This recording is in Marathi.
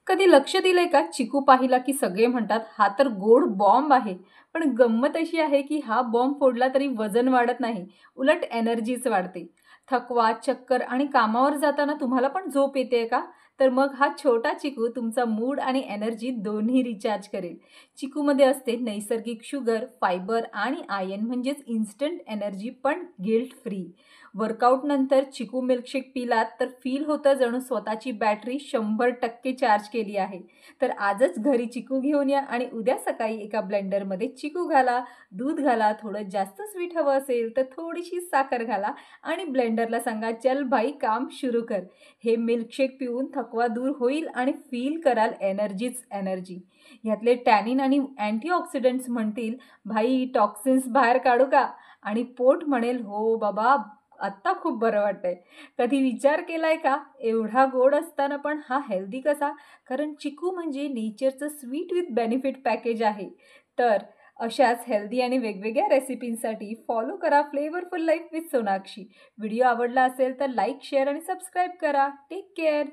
कधी लक्ष दिलंय का? चिकू पाहिला की सगळे म्हणतात हा तर गोड बॉम्ब आहे. पण गंमत अशी आहे की हा बॉम्ब फोडला तरी वजन वाढत नाही. उलट एनर्जीच वाढते. थकवा, चक्कर आणि कामावर जाताना तुम्हाला पण झोप येते का? तर मग हा छोटा चिकू तुमचा मूड आणि एनर्जी दोन्ही रिचार्ज करेल. चिकूमध्ये असते नैसर्गिक शुगर, फायबर आणि आयर्न म्हणजेच इन्स्टंट एनर्जी पण गिल्ट फ्री. वर्कआउटनंतर चिकू मिल्कशेक पिलात तर फील होतं जणू स्वतःची बॅटरी 100% चार्ज केली आहे. तर आजच घरी चिकू घेऊन या आणि उद्या सकाळी एका ब्लेंडरमध्ये चिकू घाला, दूध घाला, थोडं जास्त स्वीट हवं असेल तर थोडीशी साखर घाला आणि ब्लेंडरला सांगा, "चल भाई काम सुरू कर." हे मिल्कशेक पिऊन थकवा दूर होईल आणि फील कराल एनर्जीच एनर्जी. ह्यातले टॅनिन आणि अँटीऑक्सिडंट्स म्हणतील, "भाई टॉक्सिन्स बाहेर काढू का?" आणि पोट म्हणेल, "हो बाबा, आत्ता खूप बरं वाटतंय." कधी विचार केलाय का एवढा गोड असताना पण हा हेल्दी कसा? कारण चिकू म्हणजे नेचरचं स्वीट विथ बेनिफिट पॅकेज आहे. तर अशाच हेल्दी आणि वेगवेगळ्या रेसिपींसाठी फॉलो करा flavourful life with Sonakshi. Video आवडला असेल तर लाईक, शेअर आणि सबस्क्राईब करा. Take care.